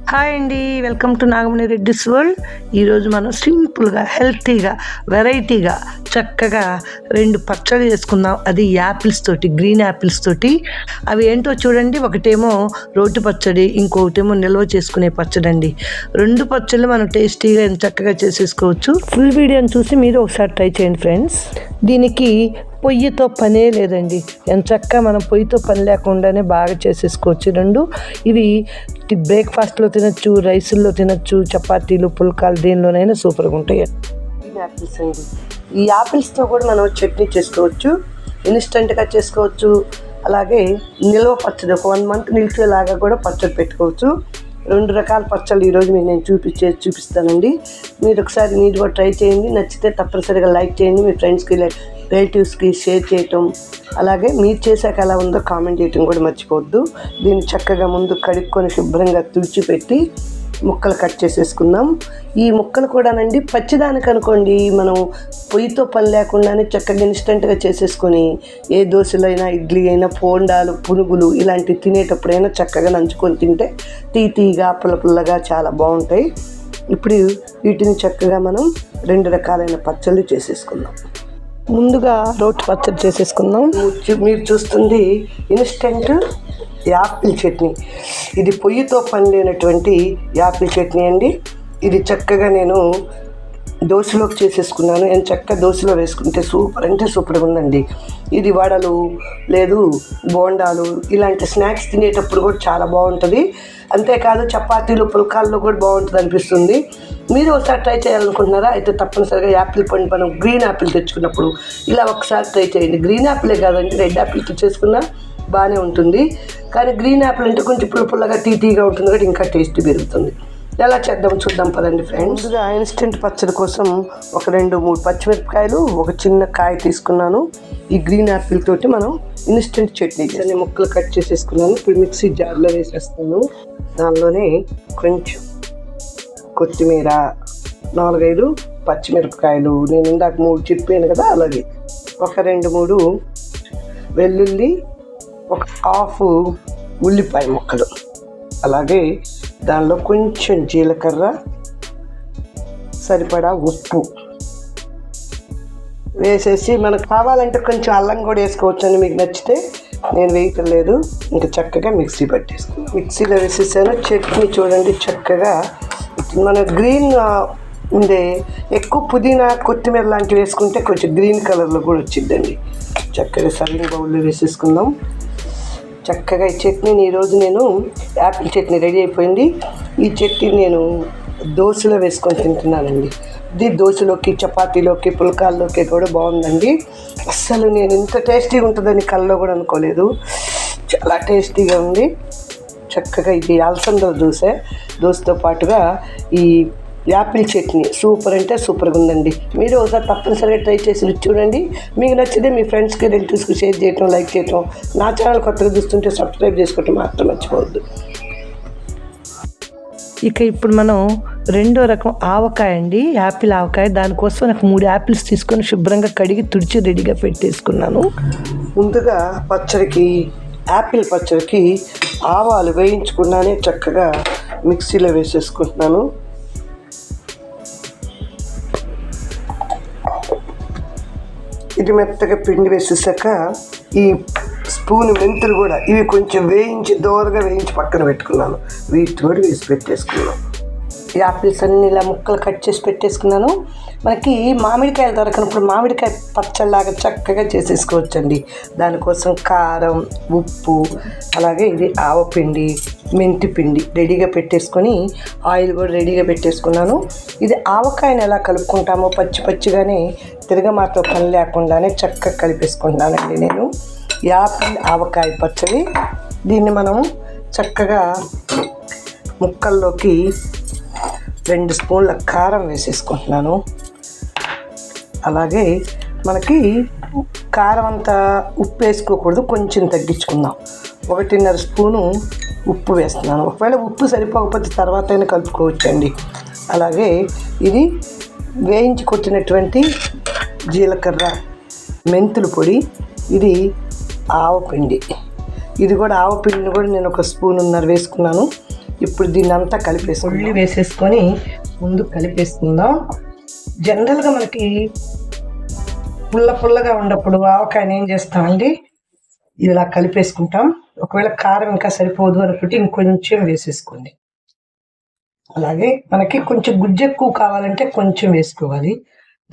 Hi అండి, welcome to Nagamani Reddy's world. ఈరోజు మనం సింపుల్గా, హెల్తీగా, వెరైటీగా, చక్కగా 2 పచ్చళ్ళు చేసుకుందాం. అది యాపిల్స్ తోటి, గ్రీన్ యాపిల్స్ తోటి. అవి ఏంటో చూడండి. ఒకటేమో రోటి పచ్చడి, ఇంకొకటేమో నిల్వ చేసుకునే పచ్చడి అండి. 2 పచ్చళ్ళు మనం టేస్టీగా చక్కగా చేసేసుకోవచ్చు. ఫుల్ వీడియోని చూసి మీరు ఒకసారి ట్రై చేయండి ఫ్రెండ్స్. దీనికి పొయ్యితో పనే లేదండి. ఎంచక్కా మనం పొయ్యితో పని లేకుండానే బాగా చేసేసుకోవచ్చు. 2 ఇవి బ్రేక్ఫాస్ట్లో తినచ్చు, రైసుల్లో తినచ్చు, చపాతీలు, పుల్కాలు దేనిలోనైనా సూపర్గా ఉంటాయి. యాపిల్స్ అండి. ఈ యాపిల్స్తో కూడా మనం చట్నీ చేసుకోవచ్చు, ఇన్స్టెంట్గా చేసుకోవచ్చు. అలాగే నిల్వ పచ్చడి, ఒక 1 మంత్ నిలిచేలాగా కూడా పచ్చడి పెట్టుకోవచ్చు. 2 రకాల పచ్చళ్ళు ఈరోజు మీకు నేను చూపిస్తానండి. మీరు ఒకసారి మీరు కూడా ట్రై చేయండి. నచ్చితే తప్పనిసరిగా లైక్ చేయండి. మీ ఫ్రెండ్స్కి, రిలేటివ్స్కి షేర్ చేయటం, అలాగే మీరు చేశాక ఎలా ఉందో కామెంట్ చేయటం కూడా మర్చిపోవద్దు. దీన్ని చక్కగా ముందు కడుక్కొని శుభ్రంగా తుడిచిపెట్టి ముక్కలు కట్ చేసేసుకుందాం. ఈ ముక్కలు కూడానండి పచ్చిదానికి అనుకోండి, మనం పొయ్యితో పని లేకుండానే చక్కగా ఇన్స్టెంట్గా చేసేసుకొని ఏ దోశలు అయినా, ఇడ్లీ అయినా, పోండాలు, పునుగులు ఇలాంటివి తినేటప్పుడైనా చక్కగా నంచుకొని తింటే తీగా పుల్లగా చాలా బాగుంటాయి. ఇప్పుడు వీటిని చక్కగా మనం 2 రకాలైన పచ్చళ్ళు చేసేసుకుందాం. ముందుగా రోటి పచ్చడి చేసేసుకుందాం. మీరు చూస్తుంది ఇన్స్టెంట్ యాపిల్ చట్నీ. ఇది పొయ్యితో పని లేనటువంటి యాపిల్ చట్నీ అండి. ఇది చక్కగా నేను దోశలోకి చేసేసుకున్నాను. నేను చక్కగా దోశలో వేసుకుంటే సూపర్ అంటే సూపర్గా ఉందండి. ఇది వడలు లేదు బోండాలు ఇలాంటి స్నాక్స్ తినేటప్పుడు కూడా చాలా బాగుంటుంది. అంతేకాదు చపాతీలు, పుల్కాల్లో కూడా బాగుంటుంది అనిపిస్తుంది. మీరు ఒకసారి ట్రై చేయాలనుకుంటున్నారా? అయితే తప్పనిసరిగా యాపిల్ పండు మనం గ్రీన్ యాపిల్ తెచ్చుకున్నప్పుడు ఇలా ఒకసారి ట్రై చేయండి. గ్రీన్ యాపిలే కాదండి, రెడ్ యాపిల్తో చేసుకున్నా బాగానే ఉంటుంది. కానీ గ్రీన్ యాపిల్ అంటే కొంచెం పుల్లగా తీగా ఉంటుంది కాబట్టి ఇంకా టేస్ట్ పెరుగుతుంది. ఎలా చేద్దాం చూద్దాం పదండి ఫ్రెండ్స్. ముందుగా ఇన్స్టెంట్ పచ్చడి కోసం ఒక 2-3 పచ్చిమిరపకాయలు, ఒక చిన్న కాయ తీసుకున్నాను. ఈ గ్రీన్ యాపిల్ తోటి మనం ఇన్స్టెంట్ చట్నీ అన్ని ముక్కలు కట్ చేసేసుకున్నాను. ఇప్పుడు మిక్సీ జార్లో వేసేస్తాను. దానిలోనే కొంచెం కొత్తిమీర, 4-5 పచ్చిమిరపకాయలు, నేను ఇందాక 3 చెప్పాను కదా, అలాగే ఒక 2-3 వెల్లుల్లి, ఒక హాఫ్ ఉల్లిపాయ ముక్కలు, అలాగే దానిలో కొంచెం జీలకర్ర, సరిపడా ఉప్పు వేసేసి మనకు కావాలంటే కొంచెం అల్లం కూడా వేసుకోవచ్చు అని మీకు నచ్చితే. నేను వేయటం లేదు. ఇంకా చక్కగా మిక్సీ పట్టేసుకున్నాను. మిక్సీలో వేసేసాను. చట్నీ చూడండి చక్కగా మన గ్రీన్ ఉండే, ఎక్కువ పుదీనా, కొత్తిమీర లాంటివి వేసుకుంటే కొంచెం గ్రీన్ కలర్లో కూడా వచ్చిద్దండి. చక్కగా సర్వింగ్ బౌల్లో వేసేసుకుందాం. చక్కగా ఈ చట్నీని ఈరోజు నేను యాపిల్ చట్నీ రెడీ అయిపోయింది. ఈ చట్నీ నేను దోశలో వేసుకొని తింటున్నానండి. ఇది దోశలోకి, చపాతీలోకి, పుల్కాల్లోకి కూడా బాగుందండి. అస్సలు నేను ఇంత టేస్టీగా ఉంటుందని కల్లో కూడా అనుకోలేదు. చాలా టేస్టీగా ఉంది. చక్కగా ఇది అలసందల దోశతో పాటుగా ఈ యాపిల్ చట్నీ సూపర్ అంటే సూపర్గా ఉందండి. మీరు ఒకసారి తప్పనిసరిగా ట్రై చేసి చూడండి. మీకు నచ్చితే మీ ఫ్రెండ్స్కి, రిలేటివ్స్కి షేర్ చేయటం, లైక్ చేయటం, నా ఛానల్ కొత్తగా చూస్తుంటే సబ్స్క్రైబ్ చేసుకోవటం మాత్రం మర్చిపోవద్దు. ఇక ఇప్పుడు మనం 2వ రకం ఆవకాయ అండి, యాపిల్ ఆవకాయ. దానికోసం నాకు 3 యాపిల్స్ తీసుకొని శుభ్రంగా కడిగి తుడిచి రెడీగా పెట్టేసుకున్నాను. ముందుగా యాపిల్ పచ్చడికి ఆవాలు వేయించకుండానే చక్కగా మిక్సీలో వేసేసుకుంటున్నాను. ఇది మెత్తగా పిండి వేసేసాక ఈ స్పూన్ మెంతులు కూడా ఇవి కొంచెం దోరగా వేయించి పక్కన పెట్టుకున్నాను. వీటి కూడా వేసి పెట్టేసుకున్నాను. యాపిల్స్ అన్ని ఇలా ముక్కలు కట్ చేసి పెట్టేసుకున్నాను. మనకి మామిడికాయలు దొరకనప్పుడు మామిడికాయ పచ్చళ్ళలాగా చక్కగా చేసేసుకోవచ్చండి. దానికోసం కారం, ఉప్పు, అలాగే ఇది ఆవపిండి, మెంతి పిండి రెడీగా పెట్టేసుకొని, ఆయిల్ కూడా రెడీగా పెట్టేసుకున్నాను. ఇది ఆవకాయని ఎలా కలుపుకుంటామో పచ్చిగానే తిరగమాతో పని లేకుండానే చక్కగా కలిపేసుకుంటున్నానండి నేను. యాపిల్ ఆవకాయ పచ్చడి. దీన్ని మనం చక్కగా ముక్కల్లోకి 2 స్పూన్ల కారం వేసేసుకుంటున్నాను. అలాగే మనకి కారం అంతా ఉప్పు వేసుకోకూడదు, కొంచెం తగ్గించుకుందాం. 1.5 స్పూను ఉప్పు వేస్తున్నాను. ఒకవేళ ఉప్పు సరిపోకపోతే తర్వాత అయినా కలుపుకోవచ్చండి. అలాగే ఇది వేయించి కొట్టినటువంటి జీలకర్ర, మెంతుల పొడి, ఇది ఆవపిండి. ఇది కూడా ఆవపిండిని కూడా నేను 1.5 స్పూన్ వేసుకున్నాను. ఇప్పుడు దీన్ని అంతా ఉల్లి వేసేసుకొని ముందు కలిపేసుకుందాం. జనరల్గా మనకి పుల్లగా ఉన్నప్పుడు ఆవకాయని ఏం చేస్తామండి, ఇలా కలిపేసుకుంటాం. ఒకవేళ కారం ఇంకా సరిపోదు అనుకుంటే ఇంకొంచెం వేసేసుకోండి. అలాగే మనకి కొంచెం గుజ్జు ఎక్కువ కావాలంటే కొంచెం వేసుకోవాలి.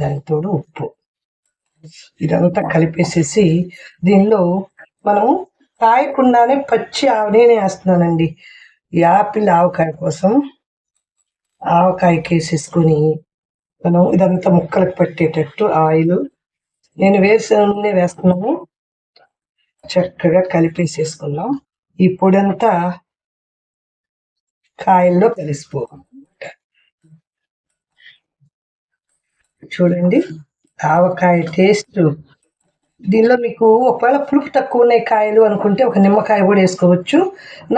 దానికి తోడు ఉప్పు. ఇదంతా కలిపేసేసి దీనిలో మనం కాయకుండానే పచ్చి ఆవనే వేస్తున్నానండి. యాపిల్ ఆవకాయ కోసం ఆవకాయకి వేసేసుకొని మనం ఇదంతా ముక్కలకు పట్టేటట్టు ఆయిల్ నేను వేస్తున్నాము. చక్కగా కలిపేసేసుకున్నాం. ఈ పొడి అంతా కాయల్లో కలిసిపో. చూడండి ఆవకాయ టేస్ట్. దీనిలో మీకు ఒకవేళ పులుపు తక్కువ ఉన్నాయి కాయలు అనుకుంటే ఒక నిమ్మకాయ కూడా వేసుకోవచ్చు.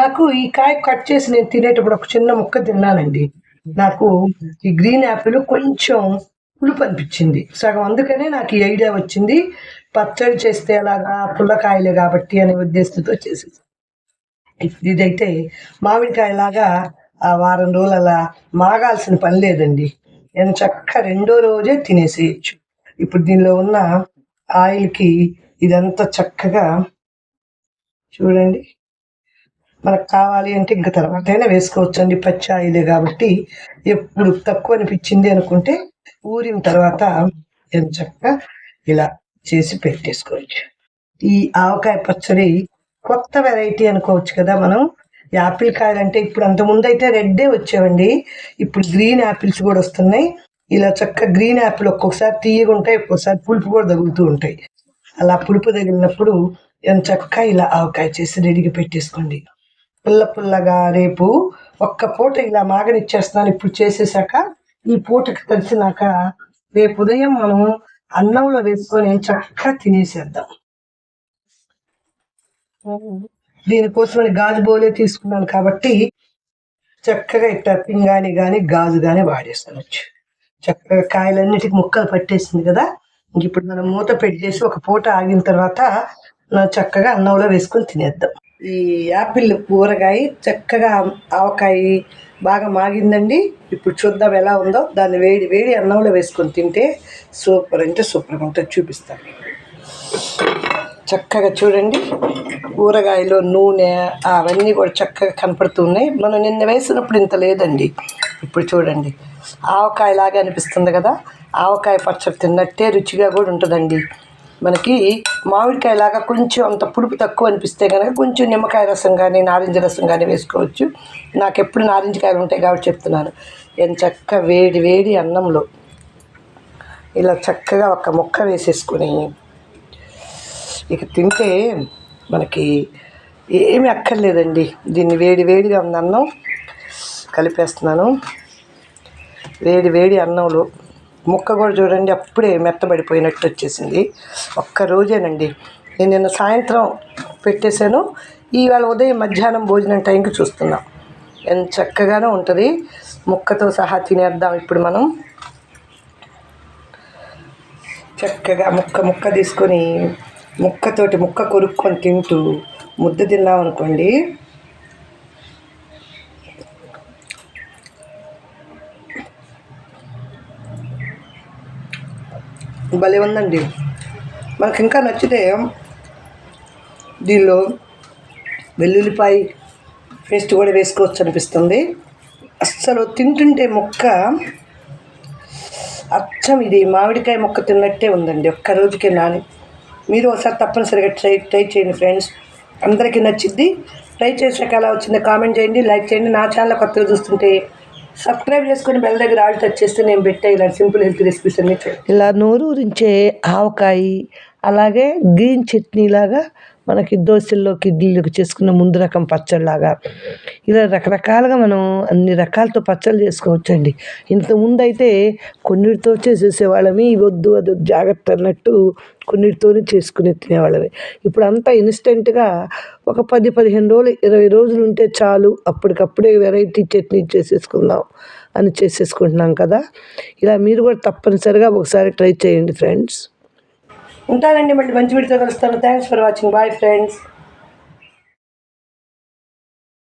నాకు ఈ కాయ కట్ చేసి నేను తినేటప్పుడు ఒక చిన్న ముక్క తిన్నానండి. నాకు ఈ గ్రీన్ యాపిల్ కొంచెం పులుపు అనిపించింది సగం, అందుకనే నాకు ఈ ఐడియా వచ్చింది. పచ్చడి చేస్తే అలాగా పుల్లకాయలే కాబట్టి అనే ఉద్దేశంతో చేసేది. ఇదైతే మామిడికాయలాగా ఆ వారం రోజులు అలా మాగాల్సిన పని లేదండి. నేను చక్కగా రెండో రోజే తినేసేయచ్చు. ఇప్పుడు దీనిలో ఉన్న ఆయిల్కి ఇదంతా చక్కగా చూడండి. మనకు కావాలి అంటే ఇంకా తర్వాత అయినా వేసుకోవచ్చు అండి, పచ్చి ఆయిలే కాబట్టి. ఎప్పుడు తక్కువ అనిపించింది అనుకుంటే ఊరిన తర్వాత ఎంత చక్కగా ఇలా చేసి పెట్టేసుకోవచ్చు. ఈ ఆవకాయ పచ్చడి కొత్త వెరైటీ అనుకోవచ్చు కదా మనం. యాపిల్ కాయలు అంటే ఇప్పుడు అంతకుముందు అయితే రెడ్డే వచ్చేవండి, ఇప్పుడు గ్రీన్ యాపిల్స్ కూడా వస్తున్నాయి. ఇలా చక్కగా గ్రీన్ యాపిల్ ఒక్కొక్కసారి తీయగా ఉంటాయి, ఒక్కొక్కసారి పులుపు కూడా తగులుతూ ఉంటాయి. అలా పులుపు తగిలినప్పుడు ఎంత చక్కగా ఇలా ఆవకాయ చేసి రెడీగా పెట్టేసుకోండి. పుల్లగా రేపు ఒక్క పూట ఇలా మాగనిచ్చేస్తున్నాను ఇప్పుడు చేసేసాక. ఈ పూటకి తెలిసినాక రేపు ఉదయం మనం అన్నంలో వేసుకొని చక్కగా తినేసేద్దాం. దీనికోసమని గాజు బౌలే తీసుకున్నాను కాబట్టి చక్కగా ఇట్లా పింగాణి కానీ గాజు కానీ వాడేసుకోవచ్చు. చక్కగా కాయలన్నిటికి ముక్కలు పట్టేసింది కదా. ఇప్పుడు మనం మూత పెట్టేసి ఒక పూట ఆగిన తర్వాత చక్కగా అన్నంలో వేసుకొని తినేద్దాం. ఈ యాపిల్ ఊరగాయ చక్కగా ఆవకాయ బాగా మాగిందండి. ఇప్పుడు చూద్దాం ఎలా ఉందో. దాన్ని వేడి అన్నంలో వేసుకొని తింటే సూపర్ అంటే సూపర్గా ఉంటుంది. చూపిస్తాను. చక్కగా చూడండి, ఊరగాయలో నూనె అవన్నీ కూడా చక్కగా కనపడుతున్నాయి. మనం నిన్న వేసినప్పుడు ఇంత లేదండి. ఇప్పుడు చూడండి ఆవకాయలాగా అనిపిస్తుంది కదా. ఆవకాయ పచ్చడి తిన్నట్టే రుచిగా కూడా ఉంటుందండి. మనకి మామిడికాయలాగా కొంచెం అంత పులుపు తక్కువ అనిపిస్తే కనుక కొంచెం నిమ్మకాయ రసం కానీ నారింజ రసం కానీ వేసుకోవచ్చు. నాకు ఎప్పుడు నారింజకాయలు ఉంటాయి కాబట్టి చెప్తున్నాను. ఎంత చక్కగా వేడి అన్నంలో ఇలా చక్కగా ఒక ముక్క వేసేసుకొని ఇక తింటే మనకి ఏమి అక్కర్లేదండి. దీన్ని వేడిగా ఉంది అన్నం కలిపేస్తున్నాను. వేడి అన్నంలో ముక్క కూడా చూడండి అప్పుడే మెత్తబడిపోయినట్టు వచ్చేసింది. ఒక్క రోజేనండి. నేను నిన్న సాయంత్రం పెట్టేశాను, ఈవేళ ఉదయం మధ్యాహ్నం భోజనం టైంకి చూస్తున్నాం. ఎంత చక్కగానో ఉంటుంది. ముక్కతో సహా తినేద్దాం. ఇప్పుడు మనం చక్కగా ముక్క తీసుకొని ముక్కతోటి ముక్క కొరుక్కొని తింటూ ముద్ద తిన్నాం అనుకోండి, భలే ఉందండి. మనకి ఇంకా నచ్చితే దీనిలో వెల్లుల్లిపాయ పేస్ట్ కూడా వేసుకోవచ్చు అనిపిస్తుంది. అస్సలు తింటుంటే ముక్క అచ్చం ఇది మామిడికాయ ముక్క తిన్నట్టే ఉందండి. ఒక్క రోజుకే నాని. మీరు ఒకసారి తప్పనిసరిగా ట్రై చేయండి ఫ్రెండ్స్. అందరికీ నచ్చిద్ది. ట్రై చేసాక ఎలా వచ్చిందో కామెంట్ చేయండి, లైక్ చేయండి. నా ఛానల్ కొత్తగా చూస్తుంటే సబ్స్క్రైబ్ చేసుకొని బెల్ దగ్గర ఆల్ టచ్ చేస్తే నేను పెట్టే ఇలాంటి సింపుల్ హెల్త్ రెసిపీస్ అన్నీ ఇలా నోరూరించే ఆవకాయ, అలాగే గ్రీన్ చట్నీ లాగా మనకి దోశల్లోకి ఇడ్లీలోకి చేసుకున్న ముందు రకం పచ్చడిలాగా ఇలా రకరకాలుగా మనం అన్ని రకాలతో పచ్చళ్ళు చేసుకోవచ్చండి. ఇంతకుముందు అయితే కొన్నిటితో చేసేసేవాళ్ళమి, వద్దు అది జాగ్రత్త అన్నట్టు కొన్నిటితోనే చేసుకుని తినేవాళ్ళమే. ఇప్పుడు అంతా ఇన్స్టెంట్గా ఒక 10-15 రోజులు 20 రోజులు ఉంటే చాలు, అప్పటికప్పుడే వెరైటీ చట్నీ చేసేసుకుందాం అని చేసేసుకుంటున్నాం కదా. ఇలా మీరు కూడా తప్పనిసరిగా ఒకసారి ట్రై చేయండి ఫ్రెండ్స్. ఉంటానండి, మళ్ళీ మంచి వీడియోతో కలుస్తాను. Thanks for watching. Bye friends.